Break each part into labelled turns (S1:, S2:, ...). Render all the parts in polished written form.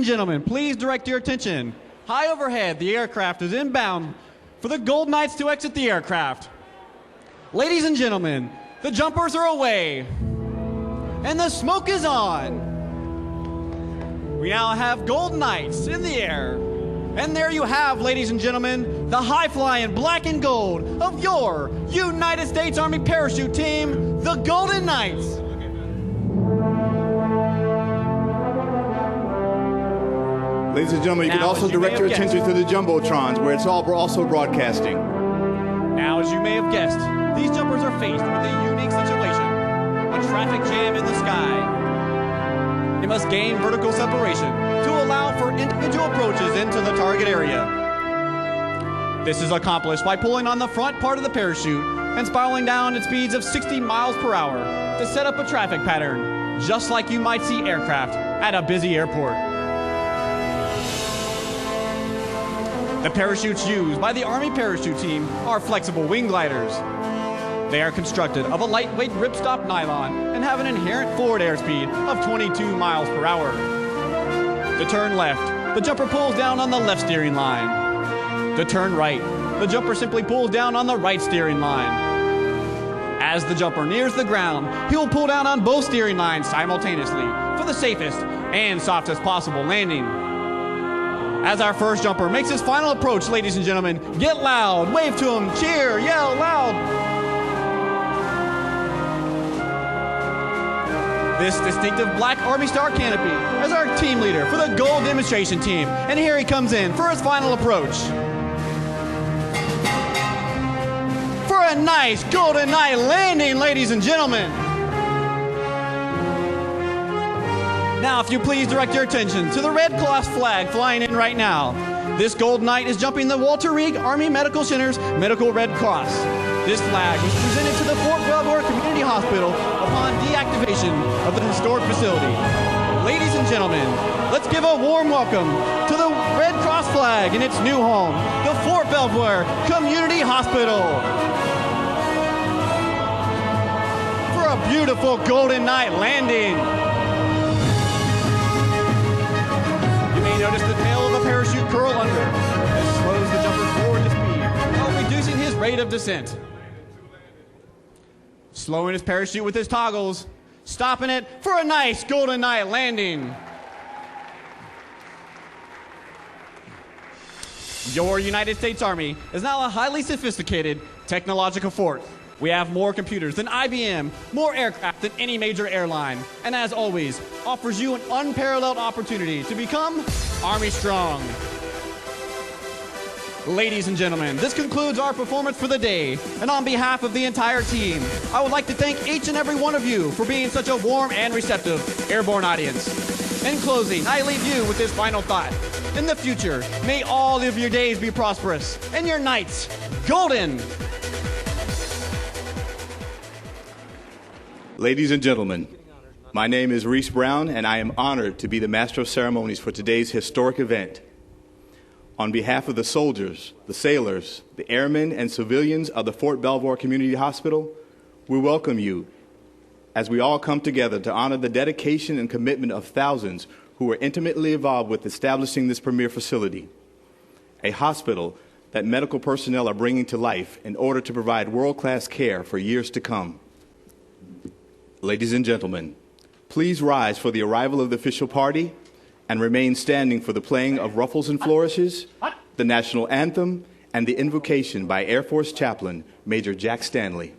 S1: gentlemen, please direct your attention. High overhead, the aircraft is inbound for the Gold Knights to exit the aircraft. Ladies and gentlemen, the jumpers are away, and the smoke is on. We now have Gold Knights in the air. And there you have, ladies and gentlemen, the high-flying black and gold of your United States Army parachute team, the Golden Knights.
S2: Ladies and gentlemen, you can also direct your attention to the Jumbotrons, where it's all also broadcasting.
S1: Now, as you may have guessed, these jumpers are faced with a unique situation. A traffic jam in the sky. They must gain vertical separation to allow for individual approaches into the target area. This is accomplished by pulling on the front part of the parachute and spiraling down at speeds of 60 miles per hour to set up a traffic pattern, just like you might see aircraft at a busy airport. The parachutes used by the Army parachute team are flexible wing gliders. They are constructed of a lightweight ripstop nylon and have an inherent forward airspeed of 22 miles per hour. To turn left, the jumper pulls down on the left steering line. To turn right, the jumper simply pulls down on the right steering line. As the jumper nears the ground, he will pull down on both steering lines simultaneously for the safest and softest possible landing. As our first jumper makes his final approach, ladies and gentlemen, get loud, wave to him, cheer, yell loud. This distinctive black Army Star canopy is our team leader for the gold demonstration team. And here he comes in for his final approach. For a nice Golden Knight landing, ladies and gentlemen. Now, if you please direct your attention to the Red Cross flag flying in right now. This Gold Knight is jumping the Walter Reed Army Medical Center's Medical Red Cross. This flag was presented to the Fort Belvoir Community Hospital upon deactivation of the historic facility. Ladies and gentlemen, let's give a warm welcome to the Red Cross flag in its new home, the Fort Belvoir Community Hospital. For a beautiful Golden Knight landing. Notice the tail of the parachute curl under. This slows the jumper forward to speed while reducing his rate of descent. Slowing his parachute with his toggles, stopping it for a nice Golden Knight landing. Your United States Army is now a highly sophisticated technological fort. We have more computers than IBM, more aircraft than any major airline, and as always, offers you an unparalleled opportunity to become Army Strong. Ladies and gentlemen, this concludes our performance for the day, and on behalf of the entire team, I would like to thank each and every one of you for being such a warm and receptive airborne audience. In closing, I leave you with this final thought. In the future, may all of your days be prosperous, and your nights golden.
S2: Ladies and gentlemen, my name is Reese Brown, and I am honored to be the Master of Ceremonies for today's historic event. On behalf of the soldiers, the sailors, the airmen, and civilians of the Fort Belvoir Community Hospital, we welcome you as we all come together to honor the dedication and commitment of thousands who were intimately involved with establishing this premier facility, a hospital that medical personnel are bringing to life in order to provide world-class care for years to come. Ladies and gentlemen, please rise for the arrival of the official party and remain standing for the playing of Ruffles and Flourishes, the national anthem, and the invocation by Air Force Chaplain Major Jack Stanley.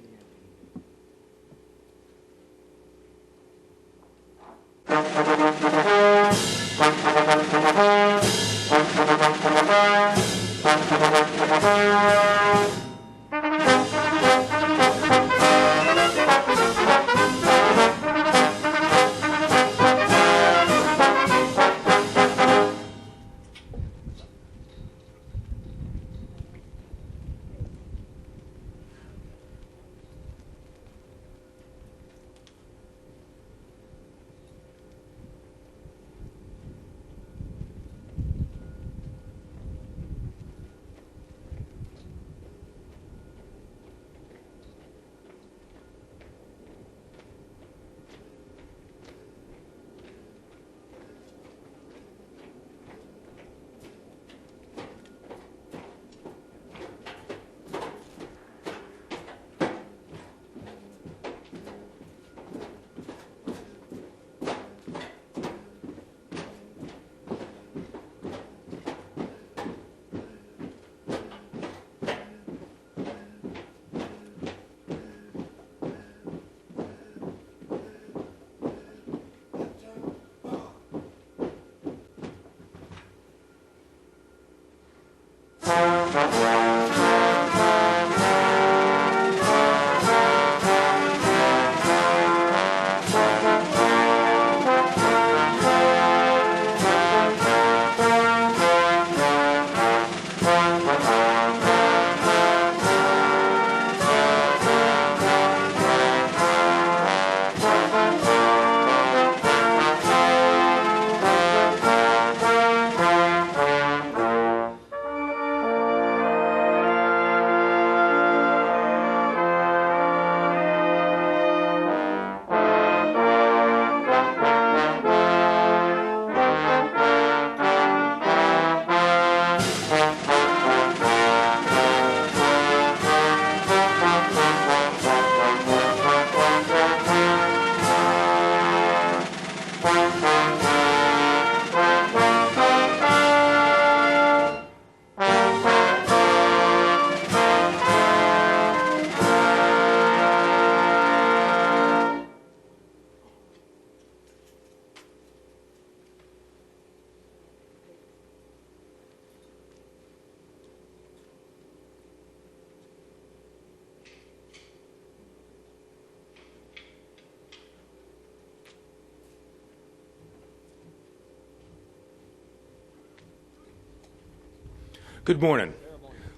S3: Good morning.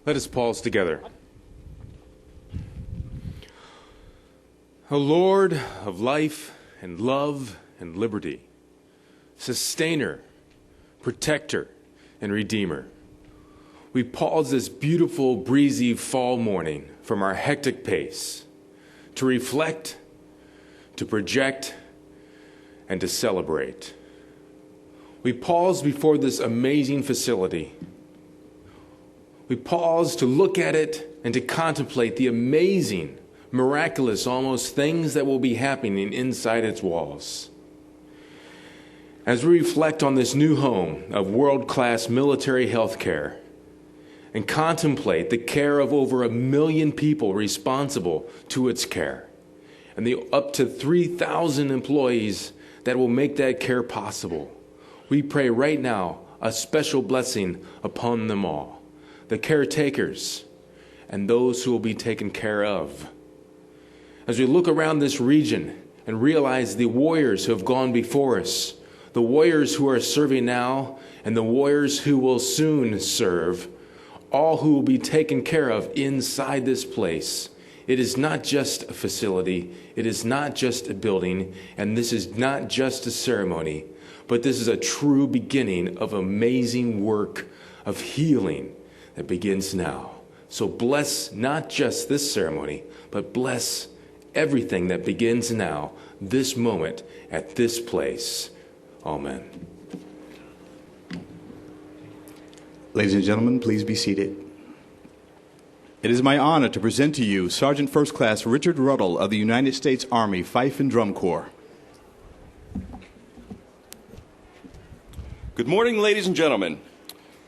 S3: Let us pause together. O Lord of life and love and liberty, sustainer, protector, and redeemer, we pause this beautiful, breezy fall morning from our hectic pace to reflect, to project, and to celebrate. We pause before this amazing facility. We pause to look at it and to contemplate the amazing, miraculous, almost things that will be happening inside its walls. As we reflect on this new home of world-class military health care and contemplate the care of over 1 million people responsible to its care and the up to 3,000 employees that will make that care possible, we pray right now a special blessing upon them all, the caretakers and those who will be taken care of. As we look around this region and realize the warriors who have gone before us, the warriors who are serving now, and the warriors who will soon serve, all who will be taken care of inside this place. It is not just a facility, it is not just a building, and this is not just a ceremony, but this is a true beginning of amazing work of healing that begins now. So bless not just this ceremony, but bless everything that begins now, this moment, at this place. Amen.
S2: Ladies and gentlemen, please be seated. It is my honor to present to you Sergeant First Class Richard Ruddle of the United States Army Fife and Drum Corps.
S4: Good morning, ladies and gentlemen.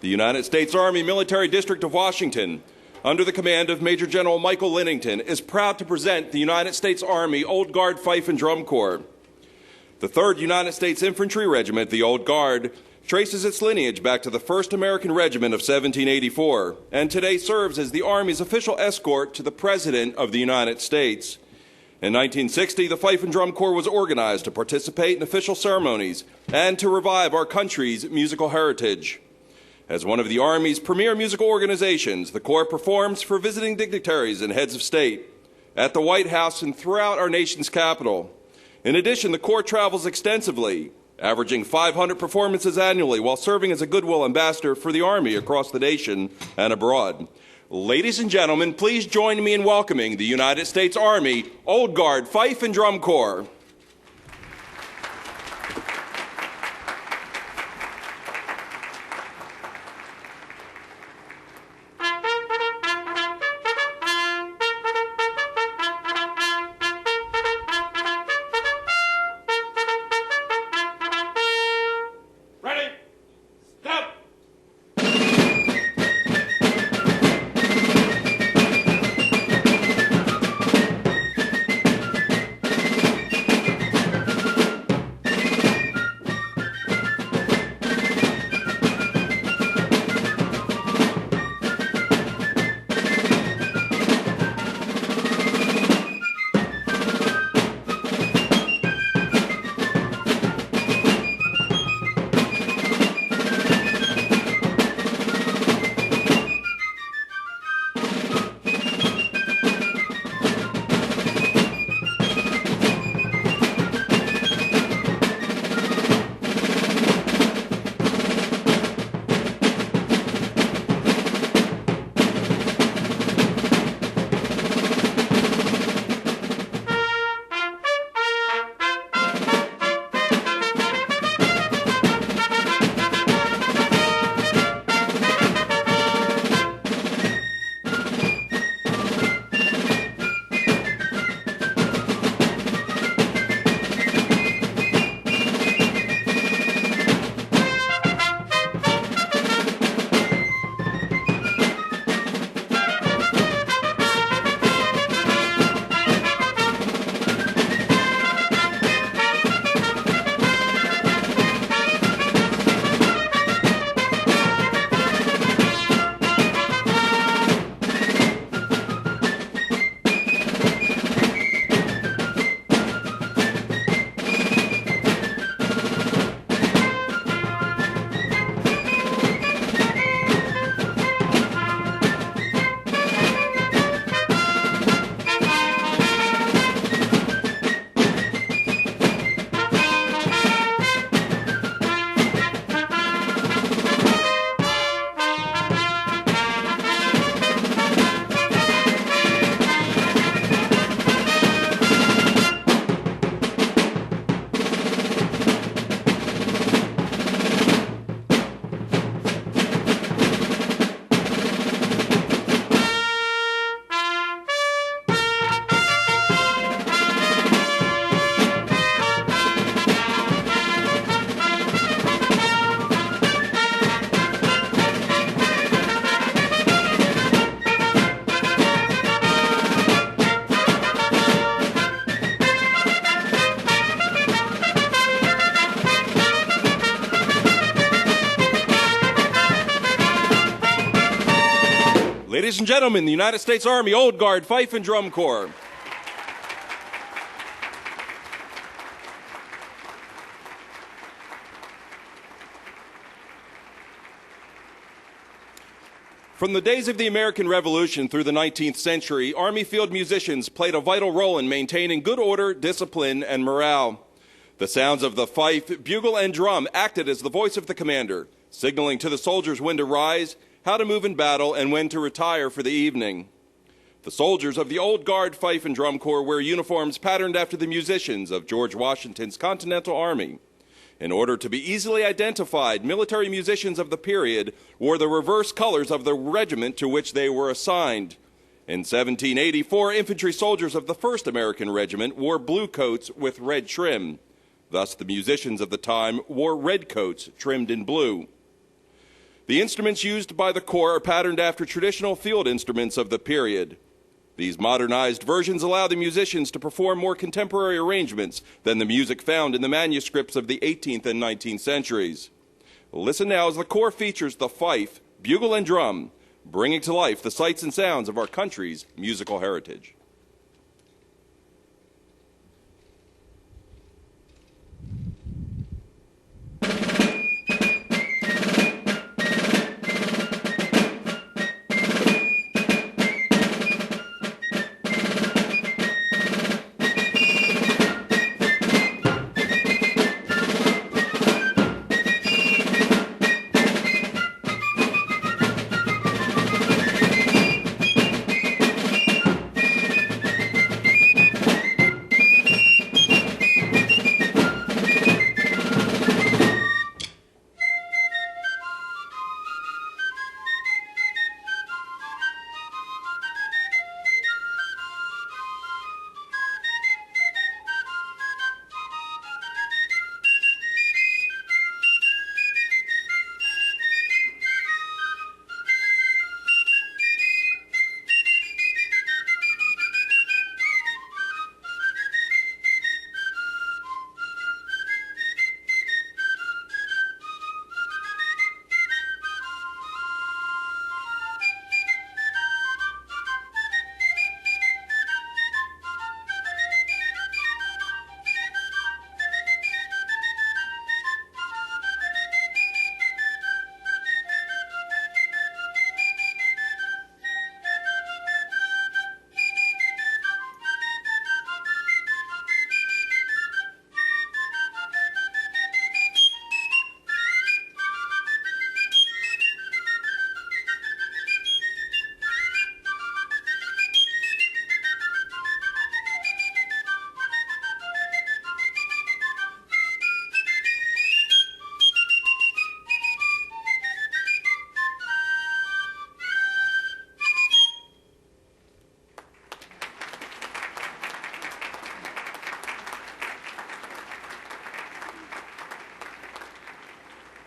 S4: The United States Army Military District of Washington, under the command of Major General Michael Linnington, is proud to present the United States Army Old Guard Fife and Drum Corps. The 3rd United States Infantry Regiment, the Old Guard, traces its lineage back to the 1st American Regiment of 1784, and today serves as the Army's official escort to the President of the United States. In 1960, the Fife and Drum Corps was organized to participate in official ceremonies and to revive our country's musical heritage. As one of the Army's premier musical organizations, the Corps performs for visiting dignitaries and heads of state, at the White House and throughout our nation's capital. In addition, the Corps travels extensively, averaging 500 performances annually while serving as a goodwill ambassador for the Army across the nation and abroad. Ladies and gentlemen, please join me in welcoming the United States Army Old Guard Fife and Drum Corps. Ladies and gentlemen, the United States Army Old Guard Fife and Drum Corps. From the days of the American Revolution through the 19th century, Army field musicians played a vital role in maintaining good order, discipline, and morale. The sounds of the fife, bugle, and drum acted as the voice of the commander, signaling to the soldiers when to rise, how to move in battle, and when to retire for the evening. The soldiers of the Old Guard Fife and Drum Corps wear uniforms patterned after the musicians of George Washington's Continental Army. In order to be easily identified, military musicians of the period wore the reverse colors of the regiment to which they were assigned. In 1784, infantry soldiers of the 1st American Regiment wore blue coats with red trim. Thus, the musicians of the time wore red coats trimmed in blue. The instruments used by the Corps are patterned after traditional field instruments of the period. These modernized versions allow the musicians to perform more contemporary arrangements than the music found in the manuscripts of the 18th and 19th centuries. Listen now as the Corps features the fife, bugle, and drum, bringing to life the sights and sounds of our country's musical heritage.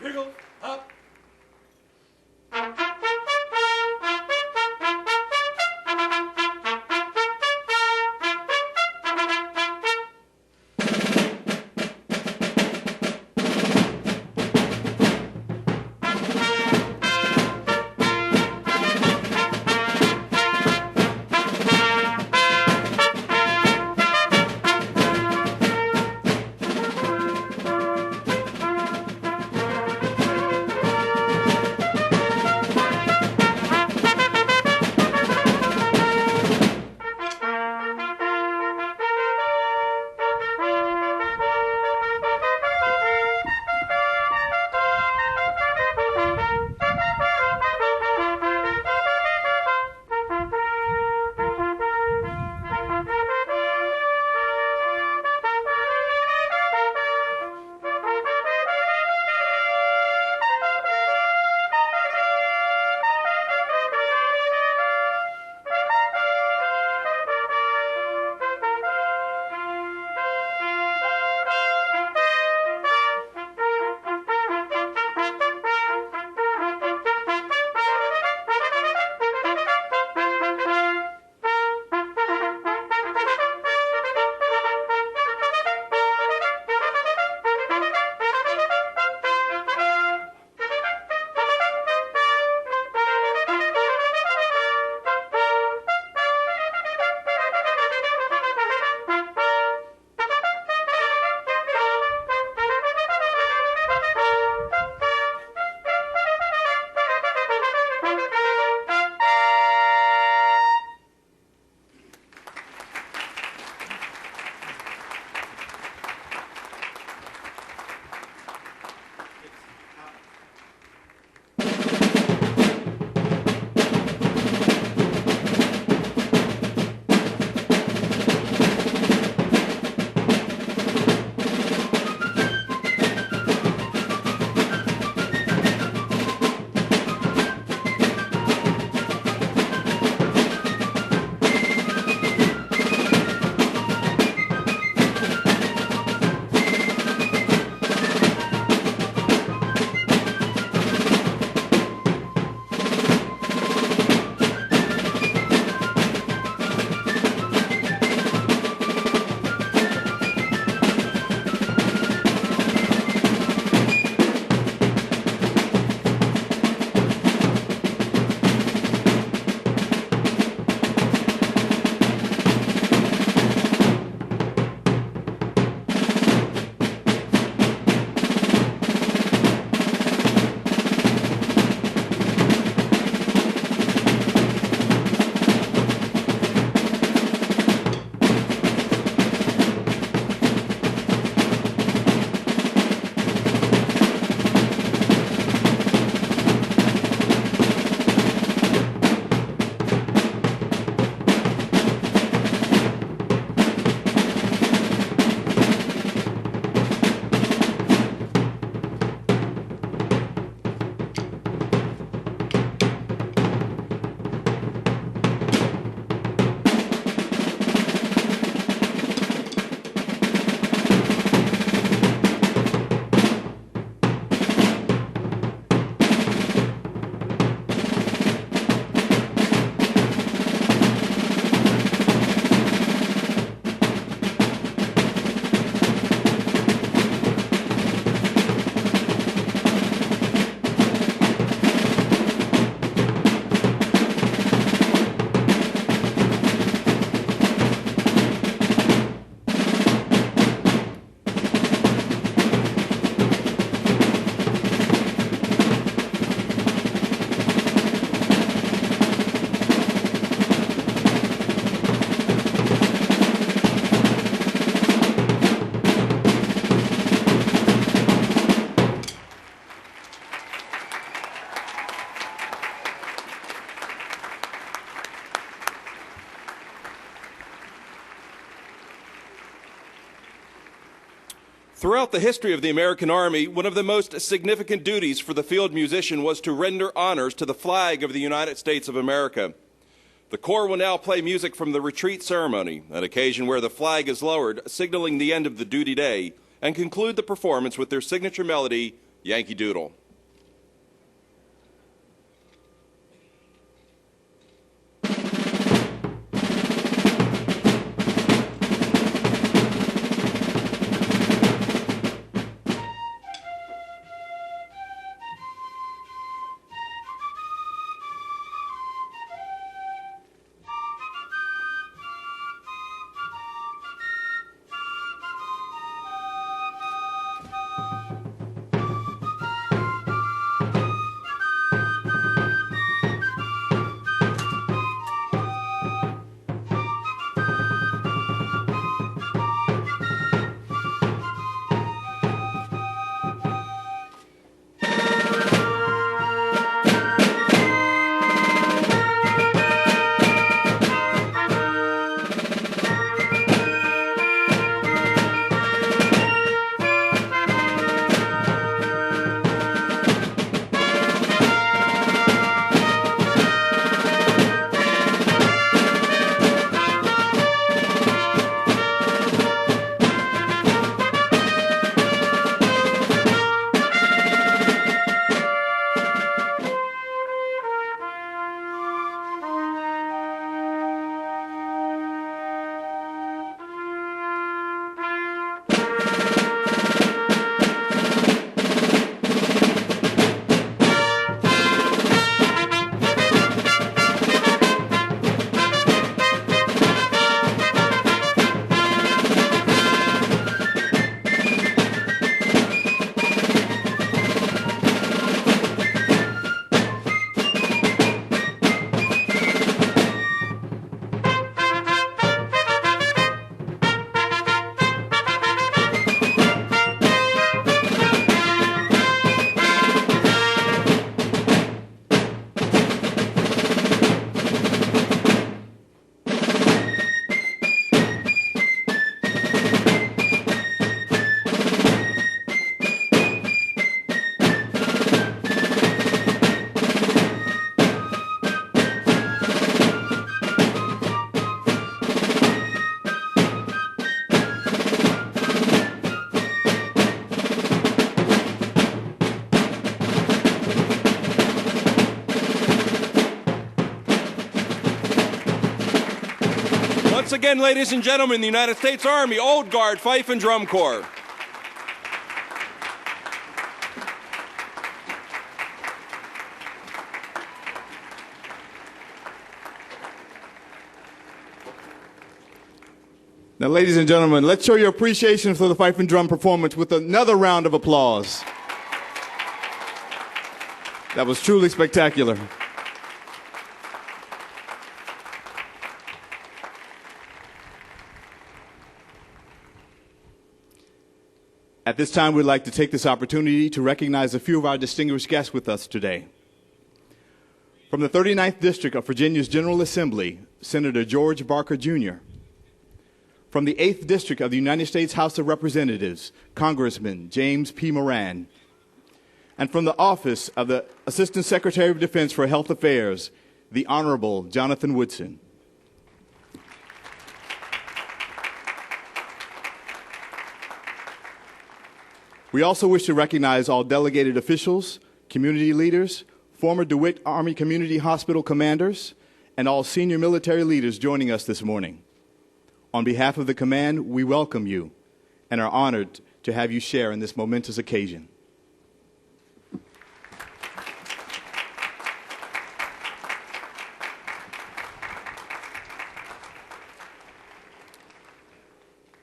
S5: Bugle, up.
S4: Throughout the history of the American Army, one of the most significant duties for the field musician was to render honors to the flag of the United States of America. The Corps will now play music from the retreat ceremony, an occasion where the flag is lowered, signaling the end of the duty day, and conclude the performance with their signature melody, Yankee Doodle. Once again, ladies and gentlemen, the United States Army Old Guard Fife and Drum Corps.
S2: Now, ladies and gentlemen, let's show your appreciation for the Fife and Drum performance with another round of applause. That was truly spectacular. At this time, we'd like to take this opportunity to recognize a few of our distinguished guests with us today. From the 39th District of Virginia's General Assembly, Senator George Barker, Jr. From the 8th District of the United States House of Representatives, Congressman James P. Moran. And from the Office of the Assistant Secretary of Defense for Health Affairs, the Honorable Jonathan Woodson. We also wish to recognize all delegated officials, community leaders, former DeWitt Army Community Hospital commanders, and all senior military leaders joining us this morning. On behalf of the command, we welcome you and are honored to have you share in this momentous occasion.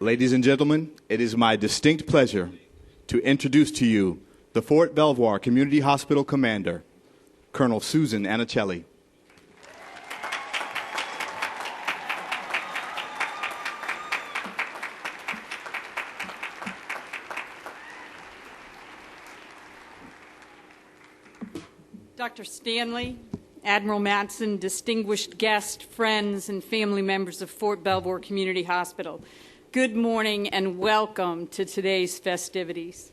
S2: Ladies and gentlemen, it is my distinct pleasure to introduce to you the Fort Belvoir Community Hospital Commander, Colonel Susan Anicelli.
S6: Dr. Stanley, Admiral Matson, distinguished guests, friends, and family members of Fort Belvoir Community Hospital. Good morning and welcome to today's festivities.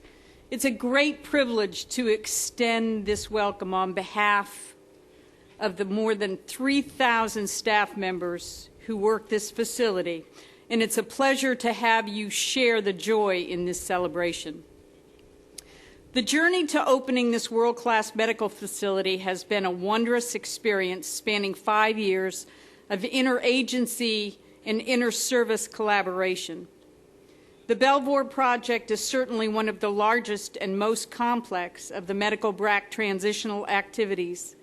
S6: It's a great privilege to extend this welcome on behalf of the more than 3,000 staff members who work this facility, and it's a pleasure to have you share the joy in this celebration. The journey to opening this world-class medical facility has been a wondrous experience spanning 5 years of interagency and inter-service collaboration. The Belvoir project is certainly one of the largest and most complex of the medical BRAC transitional activities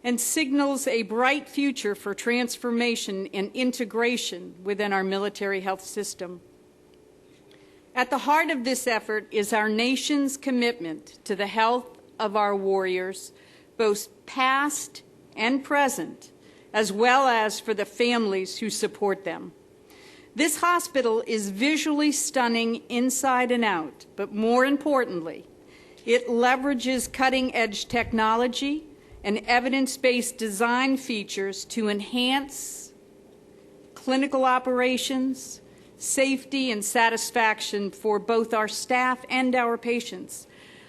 S6: and signals a bright future for transformation and integration within our military health system. At the heart of this effort is our nation's commitment to the health of our warriors, both past and present, as well as for the families who support them. This hospital is visually stunning inside and out, but more importantly, it leverages cutting-edge technology and evidence-based design features to enhance clinical operations, safety, and satisfaction for both our staff and our patients.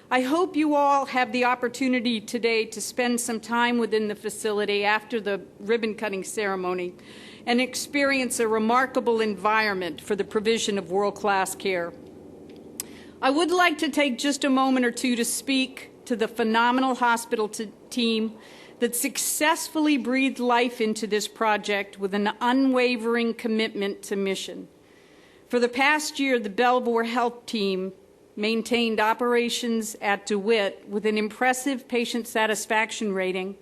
S6: I hope you all have the opportunity today to spend some time within the facility after the ribbon-cutting ceremony and experience a remarkable environment for the provision of world-class care. I would like to take just a moment or two to speak to the phenomenal hospital team that successfully breathed life into this project with an unwavering commitment to mission. For the past year, the Belvoir Health team maintained operations at DeWitt with an impressive patient satisfaction rating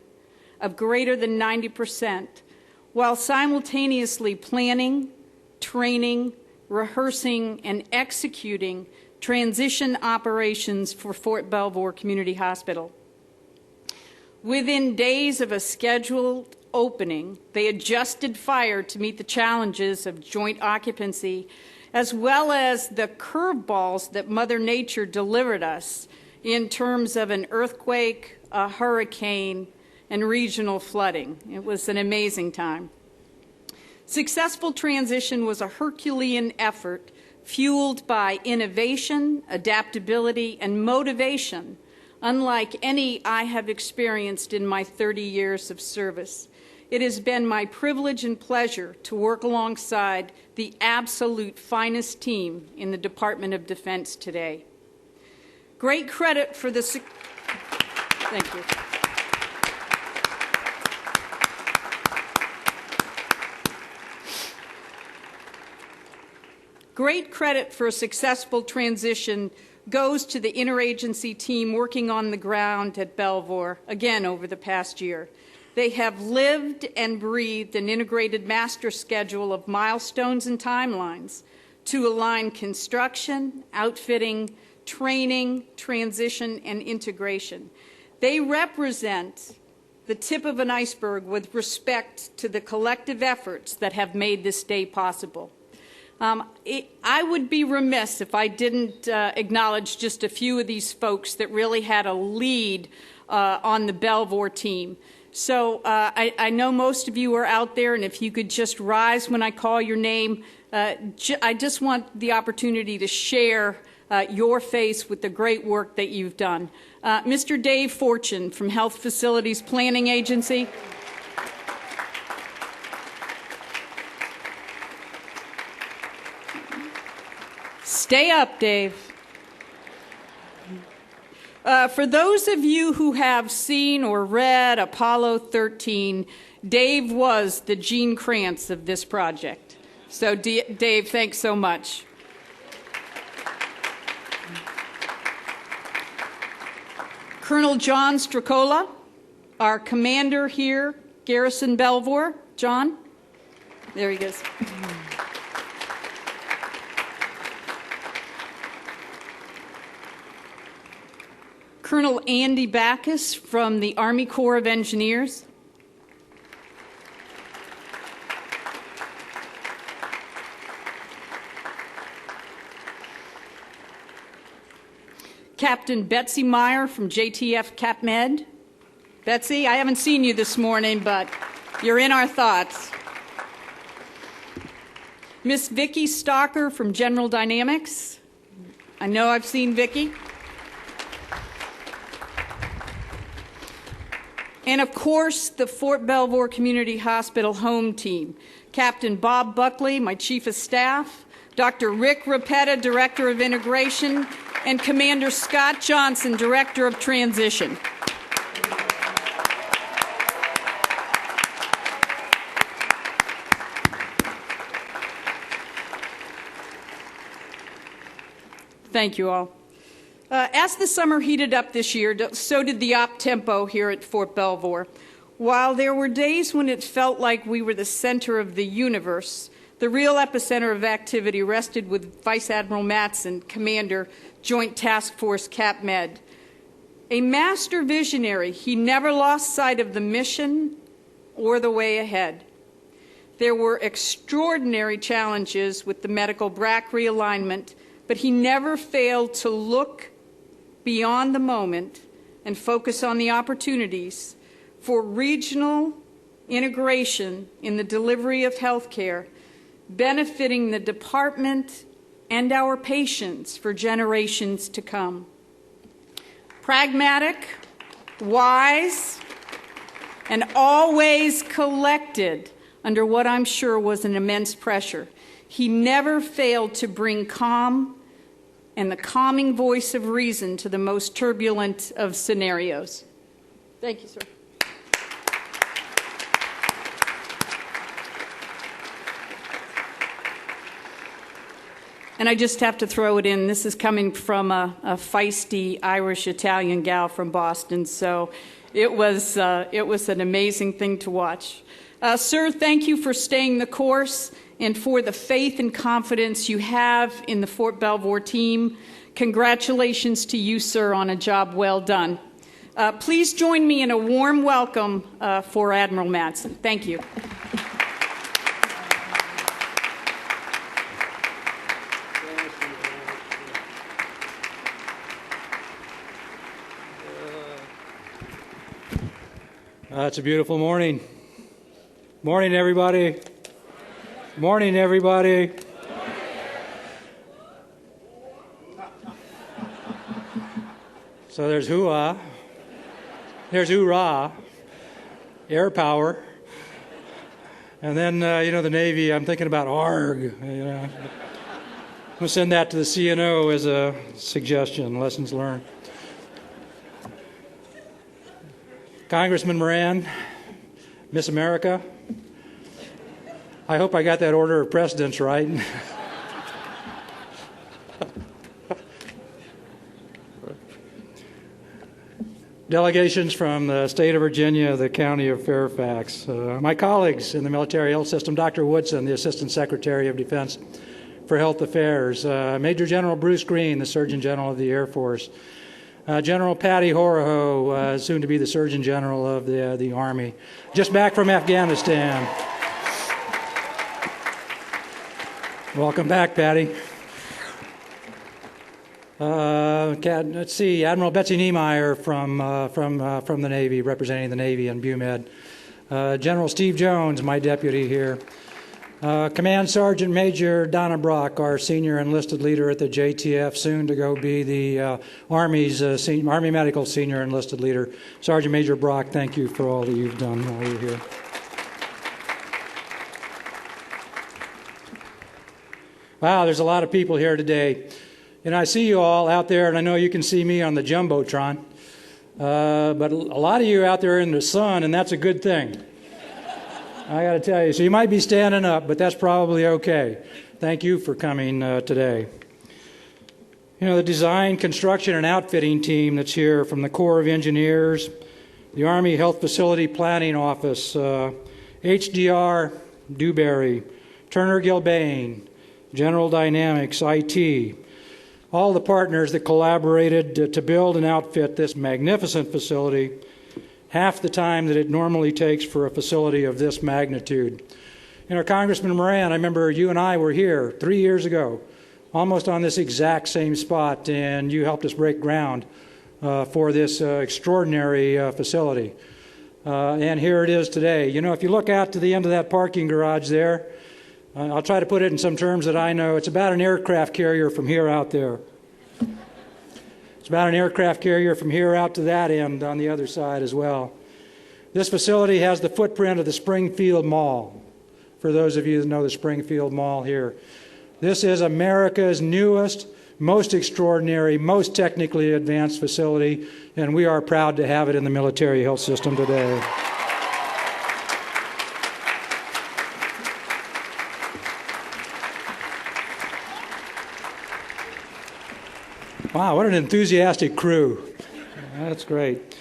S6: of greater than 90%, while simultaneously planning, training, rehearsing, and executing transition operations for Fort Belvoir Community Hospital. Within days of a scheduled opening, they adjusted fire to meet the challenges of joint occupancy, as well as the curveballs that Mother Nature delivered us in terms of an earthquake, a hurricane, and regional flooding. It was an amazing time. Successful transition was a Herculean effort fueled by innovation, adaptability, and motivation, unlike any I have experienced in my 30 years of service. It has been my privilege and pleasure to work alongside the absolute finest team in the Department of Defense today. Great credit for the... Thank you. Great credit for a successful transition goes to the interagency team working on the ground at Belvoir, again over the past year. They have lived and breathed an integrated master schedule of milestones and timelines to align construction, outfitting, training, transition, and integration. They represent the tip of an iceberg with respect to the collective efforts that have made this day possible. I would be remiss if I didn't acknowledge just a few of these folks that really had a lead on the Belvoir team. So I know most of you are out there, and if you could just rise when I call your name. I just want the opportunity to share your face with the great work that you've done. Mr. Dave Fortune from Health Facilities Planning Agency. Stay up, Dave. For those of you who have seen or read Apollo 13, Dave was the Gene Kranz of this project. So, Dave, thanks so much. Colonel John Stracola, our commander here, Garrison Belvoir. John? There he goes. Colonel Andy Backus from the Army Corps of Engineers. Captain Betsy Meyer from JTF CapMed. Betsy, I haven't seen you this morning, but you're in our thoughts. Miss Vicki Stocker from General Dynamics. I know I've seen Vicki. And of course, the Fort Belvoir Community Hospital home team. Captain Bob Buckley, my Chief of Staff, Dr. Rick Rapetta, Director of Integration, and Commander Scott Johnson, Director of Transition. Thank you all. As the summer heated up this year, so did the op-tempo here at Fort Belvoir. While there were days when it felt like we were the center of the universe, the real epicenter of activity rested with Vice Admiral Matson, Commander, Joint Task Force Cap Med. A master visionary, he never lost sight of the mission or the way ahead. There were extraordinary challenges with the medical BRAC realignment, but he never failed to look beyond the moment and focus on the opportunities for regional integration in the delivery of health care, benefiting the department and our patients for generations to come. Pragmatic, wise, and always collected under what I'm sure was an immense pressure, he never failed to bring calm and the calming voice of reason to the most turbulent of scenarios. Thank you, sir. And I just have to throw it in. This is coming from a feisty Irish-Italian gal from Boston, so it was an amazing thing to watch. Sir, thank you for staying the course and for the faith and confidence you have in the Fort Belvoir team. Congratulations to you, sir, on a job well done. Please join me in a warm welcome for Admiral Matson. Thank you.
S7: It's a beautiful morning. Morning, everybody. Morning, everybody. So there's hoo-ah, there's hoorah, air power, and then, the Navy, I'm thinking about ARG, I'm going to send that to the CNO as a suggestion, lessons learned. Congressman Moran, Miss America, I hope I got that order of precedence right. Delegations from the state of Virginia, the county of Fairfax, my colleagues in the military health system, Dr. Woodson, the Assistant Secretary of Defense for Health Affairs, Major General Bruce Green, the Surgeon General of the Air Force, General Patty Horoho, soon to be the Surgeon General of the Army, just back from Afghanistan. Welcome back, Patty. Let's see, Admiral Betsy Niemeyer from the Navy, representing the Navy in BUMED. General Steve Jones, my deputy here. Command Sergeant Major Donna Brock, our senior enlisted leader at the JTF, soon to go be the Army's Army Medical Senior Enlisted Leader. Sergeant Major Brock, thank you for all that you've done while you're here. Wow, there's a lot of people here today. And I see you all out there, and I know you can see me on the Jumbotron. But a lot of you out there in the sun, and that's a good thing. I got to tell you. So you might be standing up, but that's probably okay. Thank you for coming today. The design, construction, and outfitting team that's here from the Corps of Engineers, the Army Health Facility Planning Office, HDR Dewberry, Turner Gilbane, General Dynamics, IT, all the partners that collaborated to build and outfit this magnificent facility, half the time that it normally takes for a facility of this magnitude. Congressman Moran, I remember you and I were here 3 years ago, almost on this exact same spot, and you helped us break ground for this extraordinary facility. And here it is today. If you look out to the end of that parking garage there, I'll try to put it in some terms that I know. It's about an aircraft carrier from here out there. It's about an aircraft carrier from here out to that end on the other side as well. This facility has the footprint of the Springfield Mall, for those of you that know the Springfield Mall here. This is America's newest, most extraordinary, most technically advanced facility, and we are proud to have it in the military health system today. Wow, what an enthusiastic crew. That's great.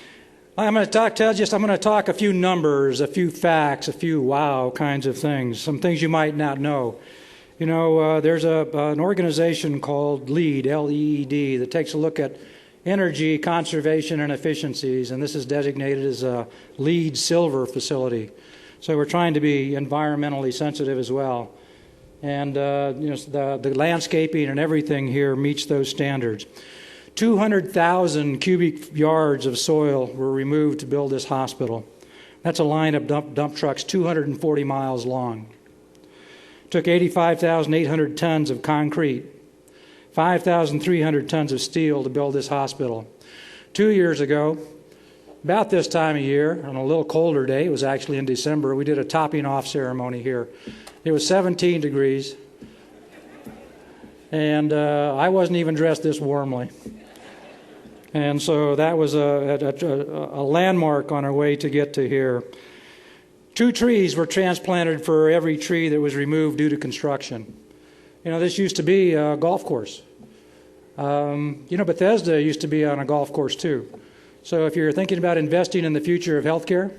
S7: I'm going to talk a few numbers, a few facts, a few wow kinds of things, some things you might not know. You know, there's an organization called LEED, L-E-E-D, that takes a look at energy conservation and efficiencies, and this is designated as a LEED Silver facility. So we're trying to be environmentally sensitive as well. And the landscaping and everything here meets those standards. 200,000 cubic yards of soil were removed to build this hospital. That's a line of dump trucks 240 miles long. Took 85,800 tons of concrete, 5,300 tons of steel to build this hospital. 2 years ago, about this time of year, on a little colder day, it was actually in December, we did a topping off ceremony here. It was 17 degrees, and I wasn't even dressed this warmly. And so that was a landmark on our way to get to here. 2 trees were transplanted for every tree that was removed due to construction. You know, this used to be a golf course. Bethesda used to be on a golf course too. So if you're thinking about investing in the future of healthcare,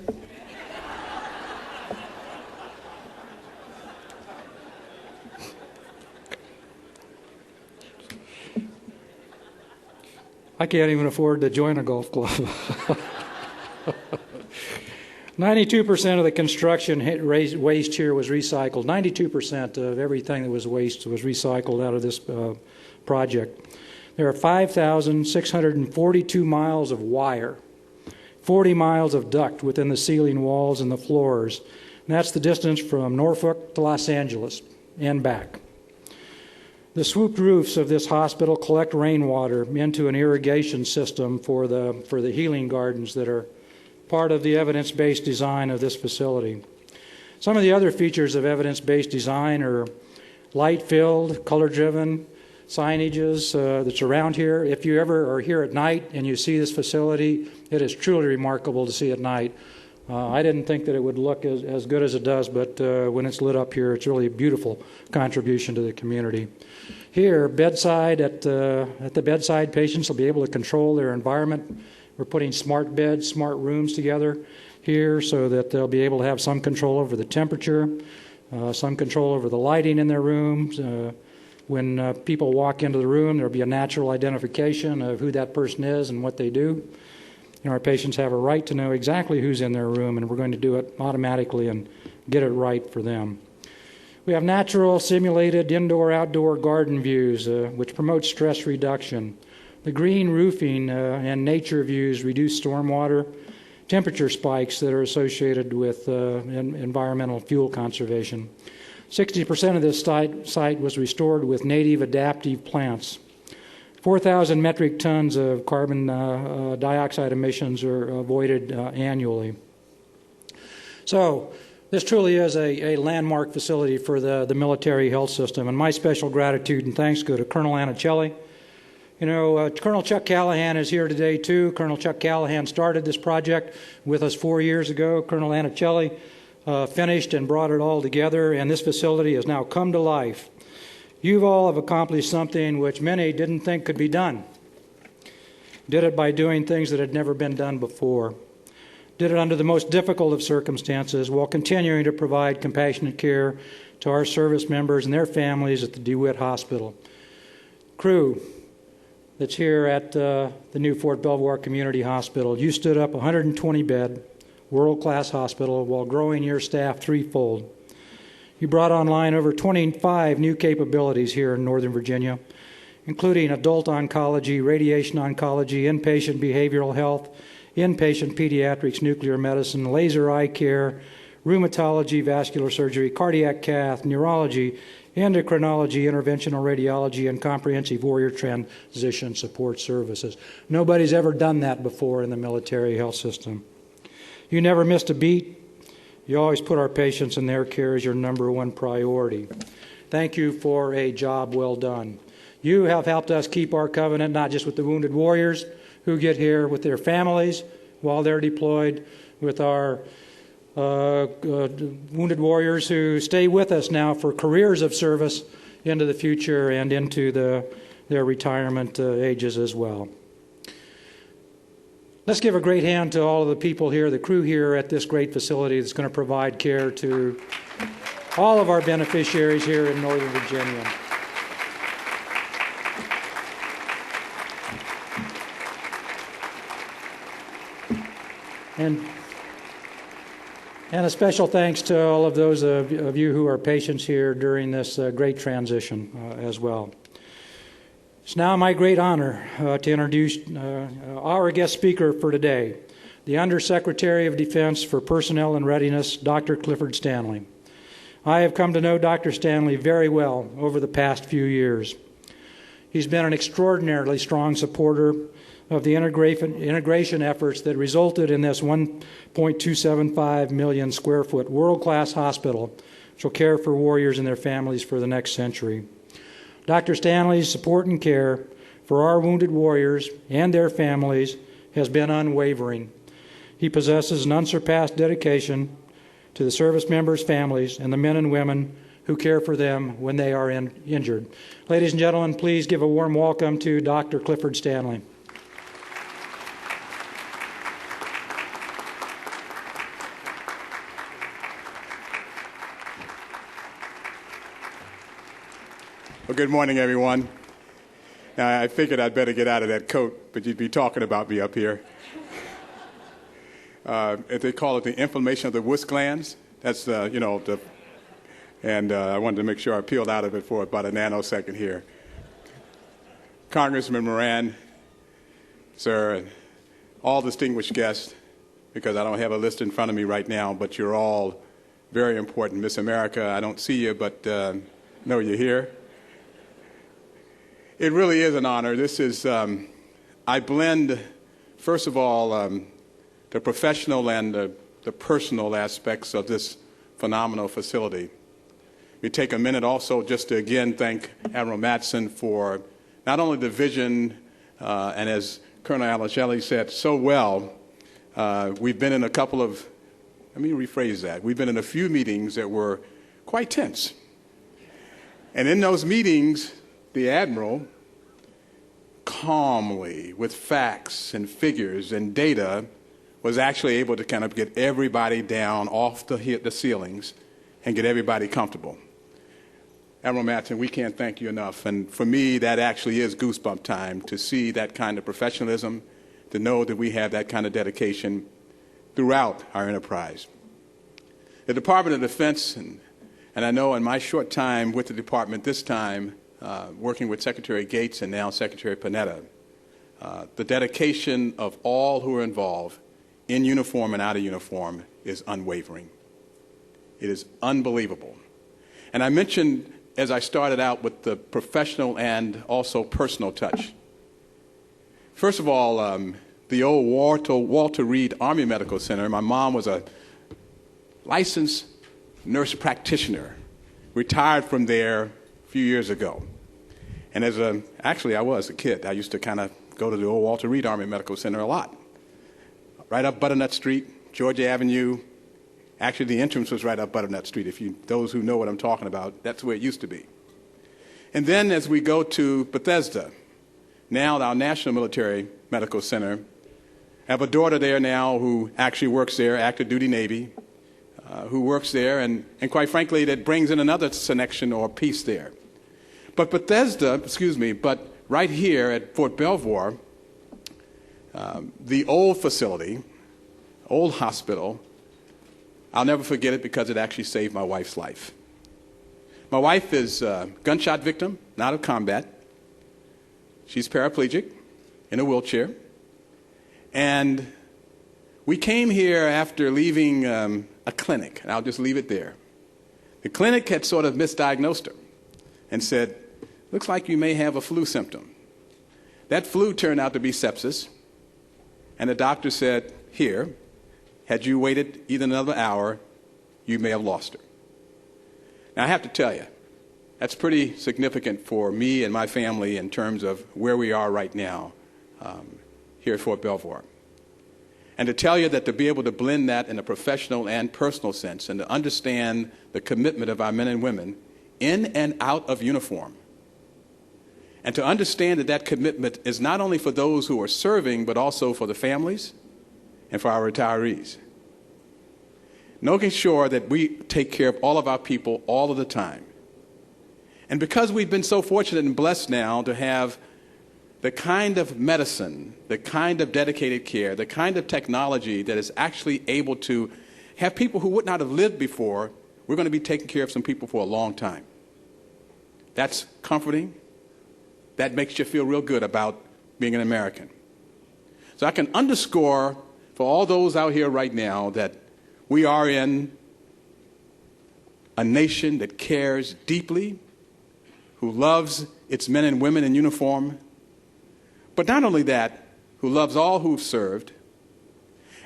S7: I can't even afford to join a golf club. 92% of the construction waste here was recycled. 92% of everything that was waste was recycled out of this project. There are 5,642 miles of wire, 40 miles of duct within the ceiling walls and the floors. And that's the distance from Norfolk to Los Angeles and back. The swooped roofs of this hospital collect rainwater into an irrigation system for the healing gardens that are part of the evidence-based design of this facility. Some of the other features of evidence-based design are light-filled, color-driven signages that's around here. If you ever are here at night and you see this facility, it is truly remarkable to see at night. I didn't think that it would look as good as it does, but when it's lit up here, it's really a beautiful contribution to the community. Here, bedside at the bedside, patients will be able to control their environment. We're putting smart beds, smart rooms together here so that they'll be able to have some control over the temperature, some control over the lighting in their rooms. When people walk into the room, there'll be a natural identification of who that person is and what they do. You know, our patients have a right to know exactly who's in their room, and we're going to do it automatically and get it right for them. We have natural, simulated indoor-outdoor garden views, which promote stress reduction. The green roofing and nature views reduce stormwater, temperature spikes that are associated with environmental fuel conservation. 60% of this site was restored with native adaptive plants. 4,000 metric tons of carbon dioxide emissions are avoided annually. So this truly is a landmark facility for the military health system, and my special gratitude and thanks go to Colonel Anicelli. You know, Colonel Chuck Callahan is here today too. Colonel Chuck Callahan started this project with us 4 years ago. Colonel Anicelli finished and brought it all together, and this facility has now come to life. You all have accomplished something which many didn't think could be done. Did it by doing things that had never been done before. Did it under the most difficult of circumstances while continuing to provide compassionate care to our service members and their families at the DeWitt Hospital. Crew that's here at the new Fort Belvoir Community Hospital, you stood up a 120-bed, world-class hospital while growing your staff threefold. You brought online over 25 new capabilities here in Northern Virginia, including adult oncology, radiation oncology, inpatient behavioral health, inpatient pediatrics, nuclear medicine, laser eye care, rheumatology, vascular surgery, cardiac cath, neurology, endocrinology, interventional radiology, and comprehensive warrior transition support services. Nobody's ever done that before in the military health system. You never missed a beat. You always put our patients and their care as your number one priority. Thank you for a job well done. You have helped us keep our covenant, not just with the wounded warriors who get here with their families while they're deployed, with our wounded warriors who stay with us now for careers of service into the future and into their retirement ages as well. Let's give a great hand to all of the people here, the crew here at this great facility that's going to provide care to all of our beneficiaries here in Northern Virginia. And a special thanks to all of those of you who are patients here during this great transition as well. It's now my great honor to introduce our guest speaker for today, the Undersecretary of Defense for Personnel and Readiness, Dr. Clifford Stanley. I have come to know Dr. Stanley very well over the past few years. He's been an extraordinarily strong supporter of the integration efforts that resulted in this 1.275 million square foot world-class hospital which will care for warriors and their families for the next century. Dr. Stanley's support and care for our wounded warriors and their families has been unwavering. He possesses an unsurpassed dedication to the service members' families and the men and women who care for them when they are injured. Ladies and gentlemen, please give a warm welcome to Dr. Clifford Stanley.
S8: Well, good morning, everyone. Now, I figured I'd better get out of that coat, but you'd be talking about me up here. They call it the inflammation of the Wurst glands. That's, and I wanted to make sure I peeled out of it for about a nanosecond here. Congressman Moran, sir, and all distinguished guests, because I don't have a list in front of me right now, but you're all very important. Miss America, I don't see you, but know you're here. It really is an honor. This is, I blend, first of all, the professional and the personal aspects of this phenomenal facility. We take a minute also just to again thank Admiral Matson for not only the vision, and as Colonel Alicelli said so well, we've been in a couple of, let me rephrase that, we've been in a few meetings that were quite tense. And in those meetings, the Admiral calmly, with facts and figures and data, was actually able to kind of get everybody down off the ceilings and get everybody comfortable. Admiral Matson, we can't thank you enough. And for me, that actually is goosebump time to see that kind of professionalism, to know that we have that kind of dedication throughout our enterprise. The Department of Defense, and I know in my short time with the department this time, working with Secretary Gates and now Secretary Panetta, the dedication of all who are involved in uniform and out of uniform is unwavering. It is unbelievable. And I mentioned as I started out with the professional and also personal touch. First of all, the old Walter Reed Army Medical Center, my mom was a licensed nurse practitioner, retired from there a few years ago. And actually I was a kid. I used to kind of go to the old Walter Reed Army Medical Center a lot. Right up Butternut Street, Georgia Avenue. Actually, the entrance was right up Butternut Street. Those who know what I'm talking about, that's where it used to be. And then as we go to Bethesda, now our National Military Medical Center, I have a daughter there now who actually works there, active duty Navy, who works there, and quite frankly, that brings in another connection or piece there. But but right here at Fort Belvoir, the old facility, old hospital, I'll never forget it because it actually saved my wife's life. My wife is a gunshot victim, not of combat. She's paraplegic, in a wheelchair. And we came here after leaving a clinic, and I'll just leave it there. The clinic had sort of misdiagnosed her and said, looks like you may have a flu symptom. That flu turned out to be sepsis, and the doctor said, here, had you waited even another hour, you may have lost her. Now, I have to tell you, that's pretty significant for me and my family in terms of where we are right now here at Fort Belvoir. And to tell you that to be able to blend that in a professional and personal sense and to understand the commitment of our men and women in and out of uniform, and to understand that that commitment is not only for those who are serving, but also for the families and for our retirees. Making sure that we take care of all of our people all of the time. And because we've been so fortunate and blessed now to have the kind of medicine, the kind of dedicated care, the kind of technology that is actually able to have people who would not have lived before, we're going to be taking care of some people for a long time. That's comforting. That makes you feel real good about being an American. So I can underscore for all those out here right now that we are in a nation that cares deeply, who loves its men and women in uniform, but not only that, who loves all who've served.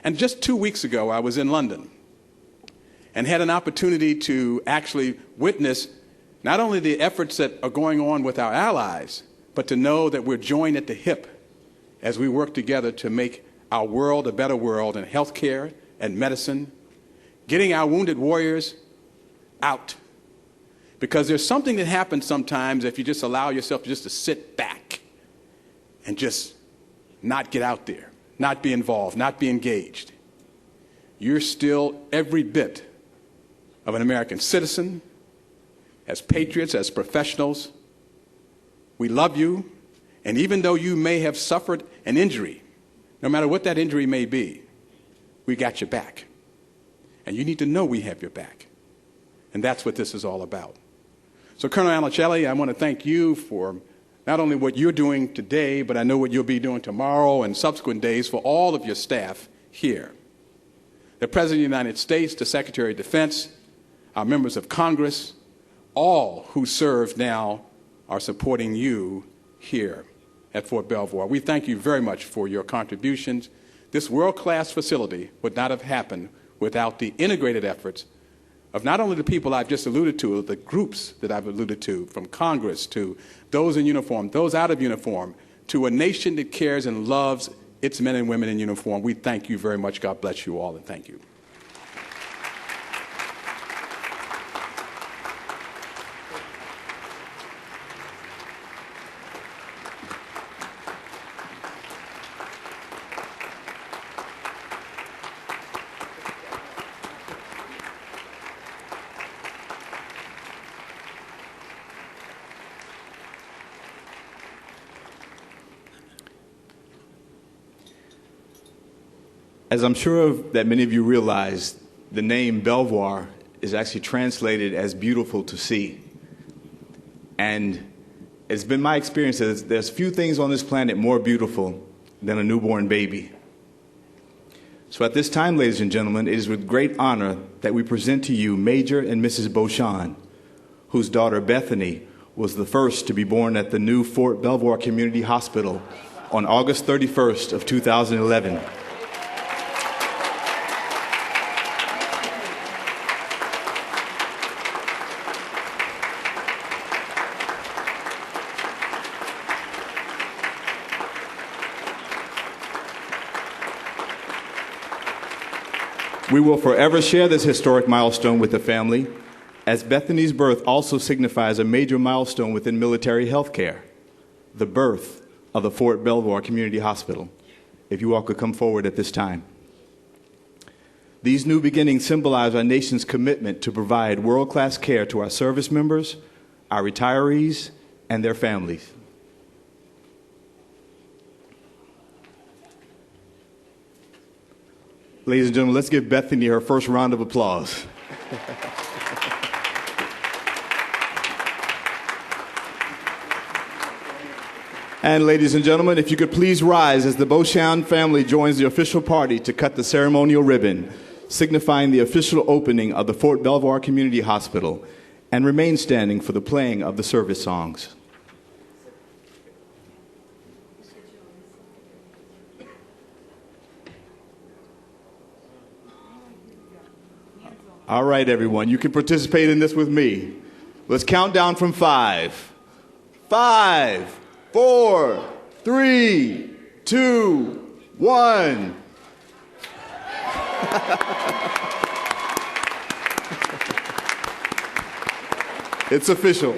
S8: And just 2 weeks ago, I was in London and had an opportunity to actually witness not only the efforts that are going on with our allies, but to know that we're joined at the hip as we work together to make our world a better world in healthcare and medicine, getting our wounded warriors out. Because there's something that happens sometimes if you just allow yourself just to sit back and just not get out there, not be involved, not be engaged. You're still every bit of an American citizen, as patriots, as professionals. We love you, and even though you may have suffered an injury, no matter what that injury may be, we got your back. And you need to know we have your back. And that's what this is all about. So, Colonel Alicelli, I want to thank you for not only what you're doing today, but I know what you'll be doing tomorrow and subsequent days for all of your staff here. The President of the United States, the Secretary of Defense, our members of Congress, all who serve now are supporting you here at Fort Belvoir. We thank you very much for your contributions. This world-class facility would not have happened without the integrated efforts of not only the people I've just alluded to, the groups that I've alluded to, from Congress to those in uniform, those out of uniform, to a nation that cares and loves its men and women in uniform. We thank you very much. God bless you all, and thank you.
S2: As I'm sure that many of you realize, the name Belvoir is actually translated as beautiful to see. And it's been my experience that there's few things on this planet more beautiful than a newborn baby. So at this time, ladies and gentlemen, it is with great honor that we present to you Major and Mrs. Beauchamp, whose daughter Bethany was the first to be born at the new Fort Belvoir Community Hospital on August 31st of 2011. We will forever share this historic milestone with the family, as Bethany's birth also signifies a major milestone within military health care, the birth of the Fort Belvoir Community Hospital. If you all could come forward at this time. These new beginnings symbolize our nation's commitment to provide world-class care to our service members, our retirees, and their families. Ladies and gentlemen, let's give Bethany her first round of applause. And ladies and gentlemen, if you could please rise as the Beauchamp family joins the official party to cut the ceremonial ribbon. signifying the official opening of the Fort Belvoir Community Hospital, and remain standing for the playing of the service songs. All right, everyone, you can participate in this with me. Let's count down from 5. 5, 4, 3, 2, 1. It's official.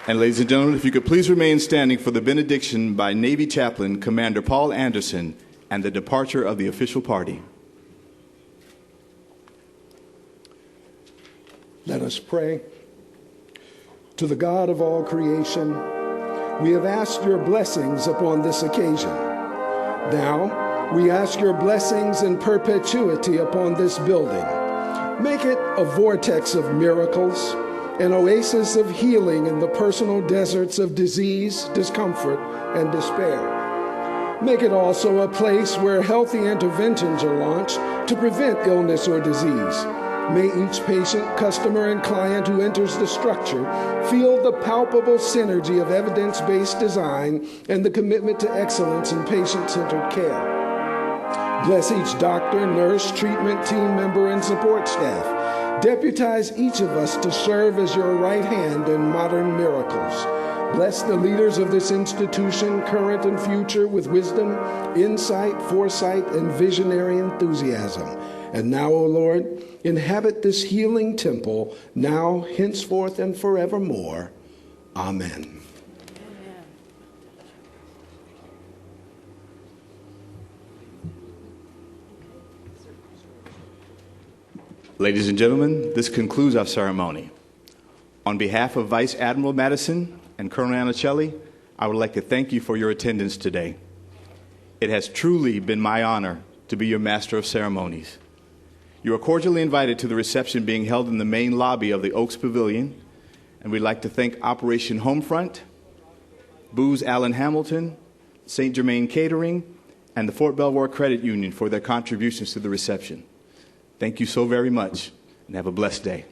S2: And ladies and gentlemen, if you could please remain standing for the benediction by Navy Chaplain Commander Paul Anderson and the departure of the official party.
S9: Let us pray. To the God of all creation, we have asked your blessings upon this occasion. Now, we ask your blessings in perpetuity upon this building. Make it a vortex of miracles, an oasis of healing in the personal deserts of disease, discomfort, and despair. Make it also a place where healthy interventions are launched to prevent illness or disease. May each patient, customer, and client who enters the structure feel the palpable synergy of evidence-based design and the commitment to excellence in patient-centered care. Bless each doctor, nurse, treatment team member, and support staff. Deputize each of us to serve as your right hand in modern miracles. Bless the leaders of this institution, current and future, with wisdom, insight, foresight, and visionary enthusiasm. And now, O Lord, inhabit this healing temple, now, henceforth, and forevermore. Amen.
S2: Ladies and gentlemen, this concludes our ceremony. On behalf of Vice Admiral Madison and Colonel Annicelli, I would like to thank you for your attendance today. It has truly been my honor to be your Master of Ceremonies. You are cordially invited to the reception being held in the main lobby of the Oaks Pavilion, and we'd like to thank Operation Homefront, Booz Allen Hamilton, St. Germain Catering, and the Fort Belvoir Credit Union for their contributions to the reception. Thank you so very much, and have a blessed day.